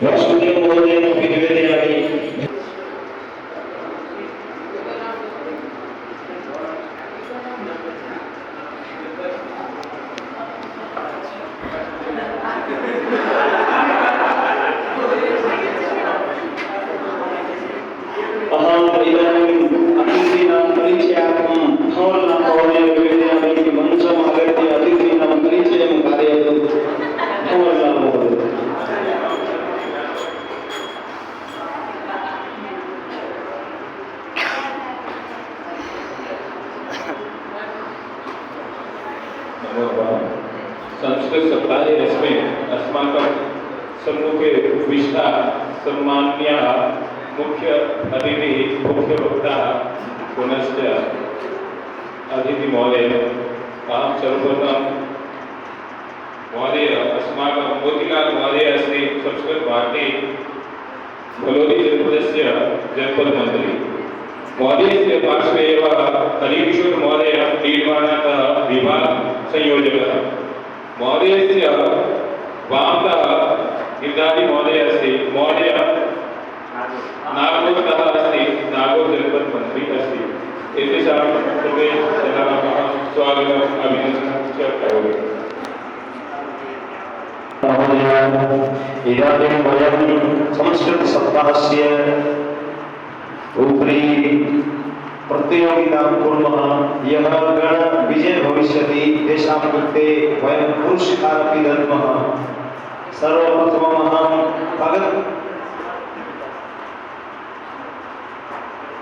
वासुदेव महोदयेन निवेदयामि। अहं इदानीं अतिथीनां परिचयार्थं धवलनाथ महोदयेन निवेदयामि कि मञ्चम् आगत्य अतिथीनां परिचयं कारयतु। धवलनाथ महोदय। संस्कृत सप्ताहे अस्मिन् अस्माकं सम्मुखे उपविष्टाः सम्मान्याः मुख्य अतिथिः मुख्यवक्ताः पुनश्च अतिथिमहोदय अहं सर्वप्रथमं महोदय अस्माकं मोतीलाल महोदय अस्ति संस्कृतभारती फलोदी जनपदस्य जनपदमन्त्री महोदयस्य पार्श्वे एव हरिकिशोर महोदय क्रीडमाणतः विभागसंयोजकः महोदयस्य वामतः गिरिधारी महोदय अस्ति महोदय नागपुरतः अस्ति नागपुर जनपद मंत्री अस्ति एतेषां सर्वे जनाः स्वागतम् अभिनन्दनं च करोमि। इदानीं वयं संस्कृतसप्ताहस्य उपरि प्रतियोगितां कुर्मः। यः गण विजय भविष्यति तेषां कृते वयं पुरस्कारमपि दद्मः। सर्वप्रथमम् अहं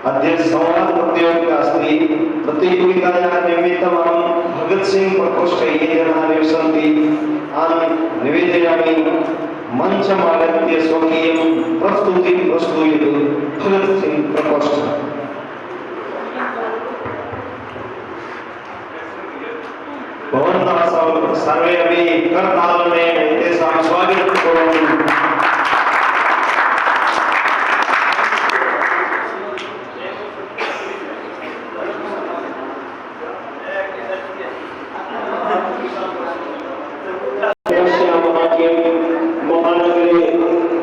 अद्य संवाद प्रतियोगिता अस्ति। प्रतियोगितायाः निमित्तम् अहं भगत सिंह प्रकोष्ठे ये जनाः निवसन्ति तान् निवेदयामि मञ्चम् आगत्य स्वकीयं प्रस्तुतिं प्रस्तुयतु। भगत सिंह प्रकोष्ठः। भवन्तः सर्वे अपि करतालमेन तेषां स्वागतं करोमि।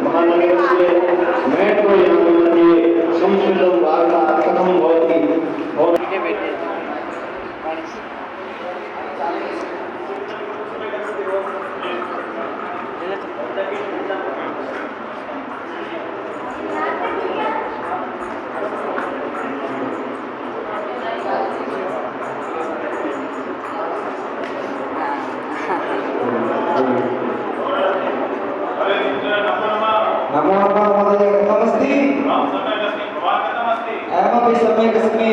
महानगरस्य मेट्रो यानमध्ये संस्कृतं वार्ता कथं भवति नमो नमः महोदय कथमस्ति? अहमपि सम्यक् अस्मि।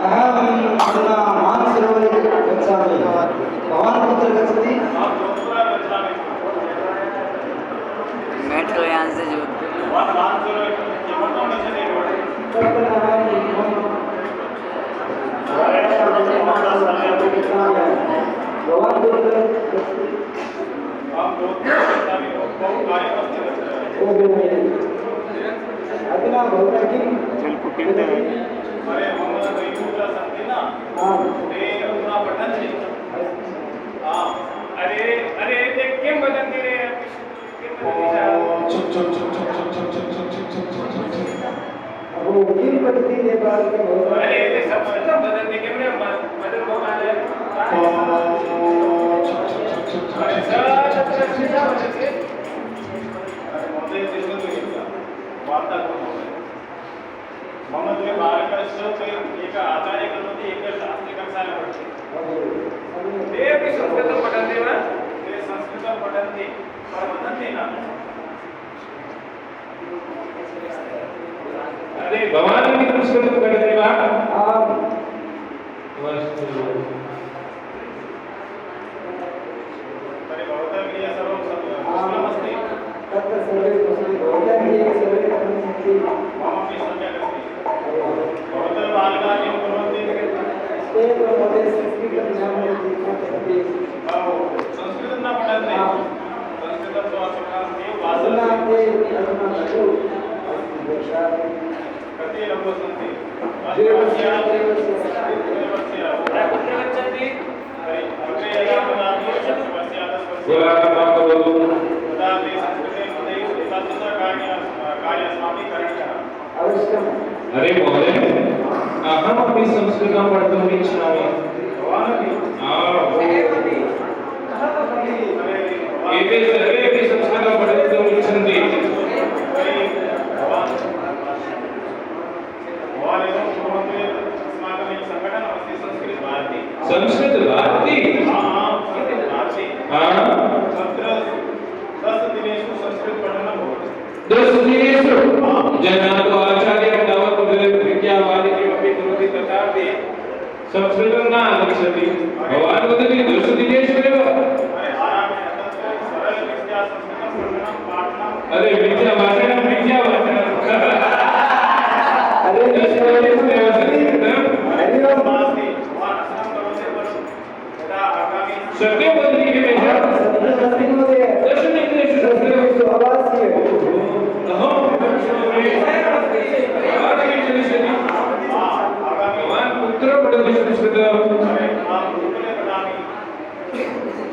अहम् अधुना मानसरोवरे गच्छामि। भवान् कुत्र गच्छति? मेट्रो यान से जो भवान् अधुना भवता किं अरे मोहम्मद रहीमुल्लाह सन्ति ना ते अधुना पठन्ति अरे अरे ते किं वदन्ति रे चुप चुप चुप चुप चुप चुप चुप चुप चुप चुप चुप चुप अहो किं पठति ते बालकः अरे ते संस्कृतं वदन्ति किं रे मदर भगवान् अरे तत्र शिक्षा वदति अरे महोदय तिष्ठतु वार्ता कुर्मः मम द्वे बालकस्य एक आचार्य करोति एक शास्त्रिकक्षायां पठति ते अपि संस्कृतं पठन्ति वा ते संस्कृतं पठन्ति पर वदन्ति न अरे भवान् अपि संस्कृतं पठति वा? आम् तर्हि भवतः गृहे सर्वं कुशलमस्ति तत्र सर्वे कुशली भवतः गृहे सर्वे कथं सन्ति? ममपि सम्यक् अस्ति भवतः बालकाः किं कुर्वन्ति ते महोदय संस्कृतं न पठन्ति। संस्कृतं न पठन्ति संस्कृतं तु अस्माकं अधुना भाषा ते अधुना लघु कति लघु सन्ति बोला भवानपि करणीयः अवश्यम्। अरे महोदय अहमपि संस्कृतं पठितुम् इच्छामि। भवानपि एते सर्वेपि संस्कृतं पठितुम् इच्छन्ति। संस्कृत भारती हाँ 10 दिनेषु संस्कृत पठनं भवति 10 दिनेषु जनाः तु आचार्यं तावत् विद्यावादिनीमपि करोति तथापि संस्कृतं न आगच्छति। भवान् वदति 10 दिनेषु एव। अरे विद्यावाचनं अरे सत्यं वदति किमेषः? दर्शनेषु संस्कृतं अवश्य। भवान् कुत्र पठति संस्कृतं?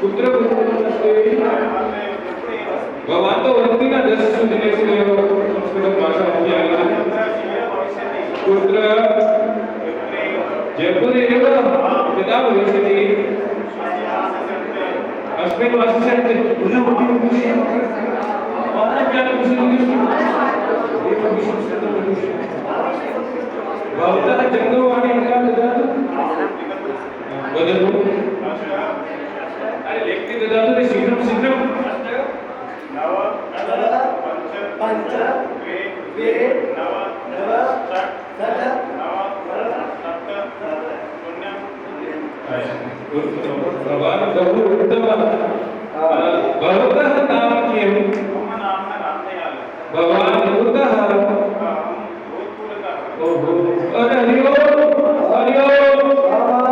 कुत्र पठति? भवान् तो वदति न 10 दिनेषु एव संस्कृतभाषां ज्ञानं। कुत्र? जयपुरे एव। कदा भविष्यति? अस्मिन् मासे भवतः जङ्गमवाणीं ददातु। वदतु। अरे लेखनी ददातु रे शीघ्रं शीघ्रं। भवान् बहु उत्तमः। भवतः नाम किम्? भवान् कुतः? ओहो अरे हरि ओम हरि ओम।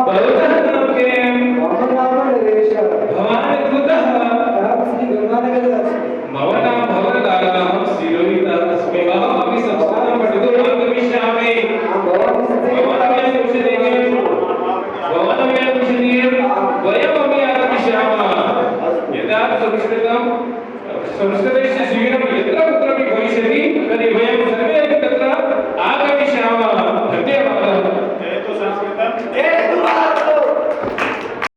भवतः नाम किम्? मम नाम नरेश। भवान् कुतः? अहं श्रीगङ्गानगरे अस्मि। मम नाम भवरदारः शिरोहितः अस्मि। अहमपि संस्कृतं पठितुम् आगमिष्यामि। भवान् वयमपि आगमिष्यामः। यदा संस्कृतस्य शिबिरं यत्र कुत्रापि भविष्यति तर्हि वयं सर्वे